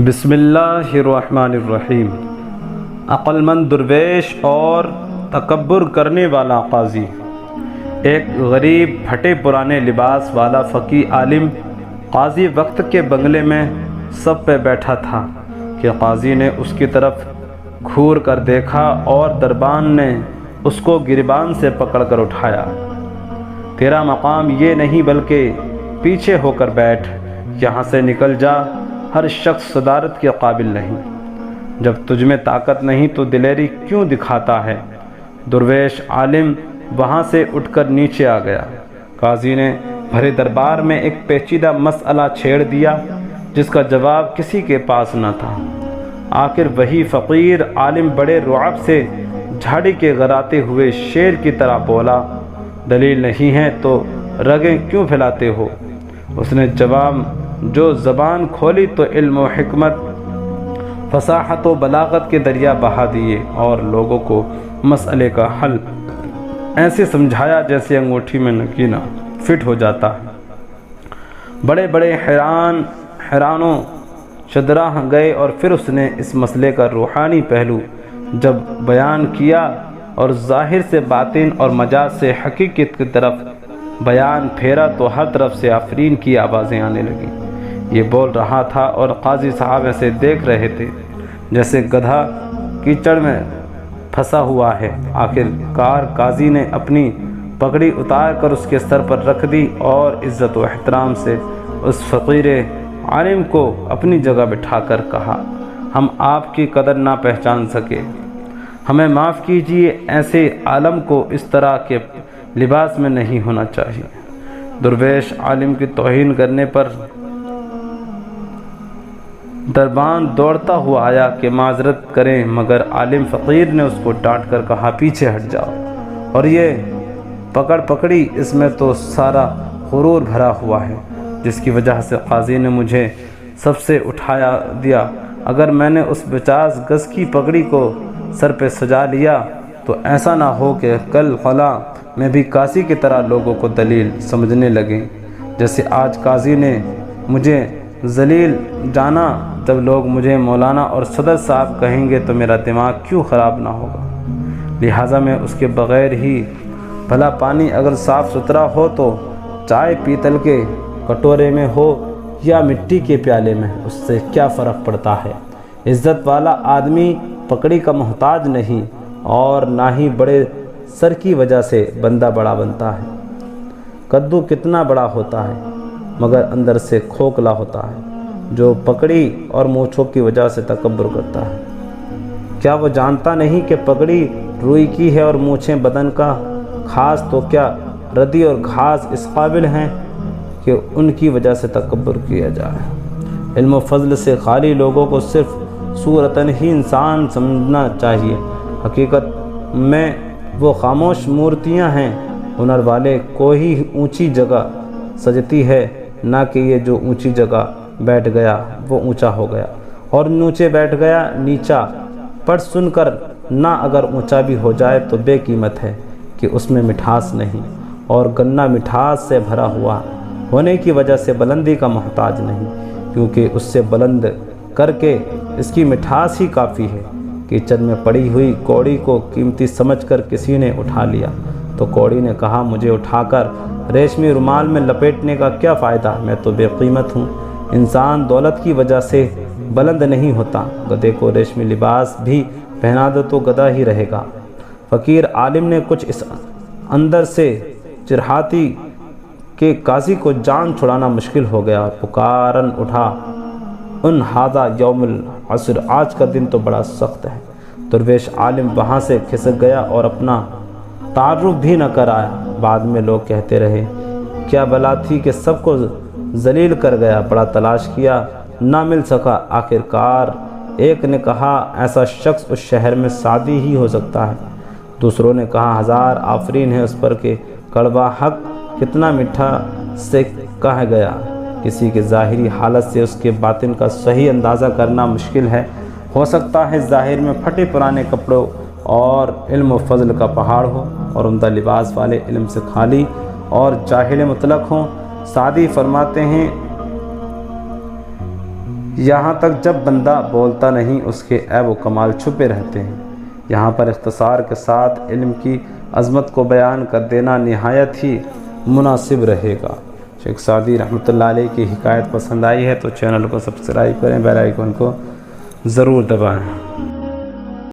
بسم اللہ الرحمن الرحیم۔ عقلمند درویش اور تکبر کرنے والا قاضی۔ ایک غریب پھٹے پرانے لباس والا فقی عالم قاضی وقت کے بنگلے میں سب پہ بیٹھا تھا کہ قاضی نے اس کی طرف گھور کر دیکھا اور دربان نے اس کو گریبان سے پکڑ کر اٹھایا۔ تیرا مقام یہ نہیں بلکہ پیچھے ہو کر بیٹھ، یہاں سے نکل جا، ہر شخص صدارت کے قابل نہیں۔ جب تجھ میں طاقت نہیں تو دلیری کیوں دکھاتا ہے؟ درویش عالم وہاں سے اٹھ کر نیچے آ گیا۔ قاضی نے بھرے دربار میں ایک پیچیدہ مسئلہ چھیڑ دیا جس کا جواب کسی کے پاس نہ تھا۔ آخر وہی فقیر عالم بڑے رعب سے جھاڑی کے غراتے ہوئے شیر کی طرح بولا، دلیل نہیں ہے تو رگیں کیوں پھیلاتے ہو؟ اس نے جواب جو زبان کھولی تو علم و حکمت، فصاحت و بلاغت کے دریا بہا دیے اور لوگوں کو مسئلے کا حل ایسے سمجھایا جیسے انگوٹھی میں نگینہ فٹ ہو جاتا ہے۔ بڑے بڑے حیرانوں شدراہ گئے اور پھر اس نے اس مسئلے کا روحانی پہلو جب بیان کیا اور ظاہر سے باطن اور مجاز سے حقیقت کی طرف بیان پھیرا تو ہر طرف سے آفرین کی آوازیں آنے لگیں۔ یہ بول رہا تھا اور قاضی صاحب ایسے دیکھ رہے تھے جیسے گدھا کیچڑ میں پھنسا ہوا ہے۔ آخر کار قاضی نے اپنی پگڑی اتار کر اس کے سر پر رکھ دی اور عزت و احترام سے اس فقیر عالم کو اپنی جگہ بٹھا کر کہا، ہم آپ کی قدر نہ پہچان سکے، ہمیں معاف کیجیے، ایسے عالم کو اس طرح کے لباس میں نہیں ہونا چاہیے۔ درویش عالم کی توہین کرنے پر دربان دوڑتا ہوا آیا کہ معذرت کریں، مگر عالم فقیر نے اس کو ڈانٹ کر کہا، پیچھے ہٹ جاؤ، اور یہ پکڑی، اس میں تو سارا غرور بھرا ہوا ہے جس کی وجہ سے قاضی نے مجھے سب سے اٹھایا دیا۔ اگر میں نے اس 50 گز کی پگڑی کو سر پہ سجا لیا تو ایسا نہ ہو کہ کل خلا میں بھی قاضی کی طرح لوگوں کو دلیل سمجھنے لگیں، جیسے آج قاضی نے مجھے ذلیل جانا۔ جب لوگ مجھے مولانا اور صدر صاحب کہیں گے تو میرا دماغ کیوں خراب نہ ہوگا؟ لہٰذا میں اس کے بغیر ہی، بھلا پانی اگر صاف ستھرا ہو تو چائے پیتل کے کٹورے میں ہو یا مٹی کے پیالے میں، اس سے کیا فرق پڑتا ہے؟ عزت والا آدمی پکڑی کا محتاج نہیں اور نہ ہی بڑے سر کی وجہ سے بندہ بڑا بنتا ہے۔ کدو کتنا بڑا ہوتا ہے مگر اندر سے کھوکھلا ہوتا ہے۔ جو پگڑی اور مونچھوں کی وجہ سے تکبر کرتا ہے، کیا وہ جانتا نہیں کہ پگڑی روئی کی ہے اور مونچھیں بدن کا خاص؟ تو کیا ردی اور گھاس اس قابل ہیں کہ ان کی وجہ سے تکبر کیا جائے؟ علم و فضل سے خالی لوگوں کو صرف صورتاً ہی انسان سمجھنا چاہیے۔ حقیقت میں وہ خاموش مورتیاں ہیں۔ ہنر والے کو ہی اونچی جگہ سجتی ہے، نہ کہ یہ جو اونچی جگہ بیٹھ گیا وہ اونچا ہو گیا اور نیچے بیٹھ گیا نیچا۔ پڑھ سن کر نہ اگر اونچا بھی ہو جائے تو بے قیمت ہے کہ اس میں مٹھاس نہیں، اور گنا مٹھاس سے بھرا ہوا ہونے کی وجہ سے بلندی کا محتاج نہیں، کیونکہ اس سے بلند کر کے اس کی مٹھاس ہی کافی ہے۔ کچن میں پڑی ہوئی کوڑی کو قیمتی سمجھ کر کسی نے اٹھا لیا تو کوڑی نے کہا، مجھے اٹھا کر ریشمی رومال میں لپیٹنے کا کیا فائدہ، میں تو بے قیمت ہوں۔ انسان دولت کی وجہ سے بلند نہیں ہوتا، گدھے کو ریشمی لباس بھی پہنا دو تو گدھا ہی رہے گا۔ فقیر عالم نے کچھ اس اندر سے چرہاتی کہ قاضی کو جان چھڑانا مشکل ہو گیا، پکارن اٹھا، ان ھذا یوم العصر، آج کا دن تو بڑا سخت ہے۔ درویش عالم وہاں سے کھسک گیا اور اپنا تعارف بھی نہ کر آیا۔ بعد میں لوگ کہتے رہے، کیا بلا تھی کہ سب کو ذلیل کر گیا، بڑا تلاش کیا نہ مل سکا۔ آخر کار ایک نے کہا، ایسا شخص اس شہر میں سعدی ہی ہو سکتا ہے۔ دوسروں نے کہا، ہزار آفرین ہے اس پر کہ کڑوا حق کتنا میٹھا سے کہا گیا۔ کسی کے ظاہری حالت سے اس کے باطن کا صحیح اندازہ کرنا مشکل ہے۔ ہو سکتا ہے ظاہر میں پھٹے پرانے کپڑوں اور علم و فضل کا پہاڑ ہو، اور عمدہ لباس والے علم سے خالی اور جاہل مطلق ہوں۔ سعدی فرماتے ہیں، یہاں تک جب بندہ بولتا نہیں اس کے عیب و کمال چھپے رہتے ہیں۔ یہاں پر اختصار کے ساتھ علم کی عظمت کو بیان کر دینا نہایت ہی مناسب رہے گا۔ شیخ سعدی رحمۃ اللہ علیہ کی حکایت پسند آئی ہے تو چینل کو سبسکرائب کریں، بیل آئیکن کو ضرور دبائیں۔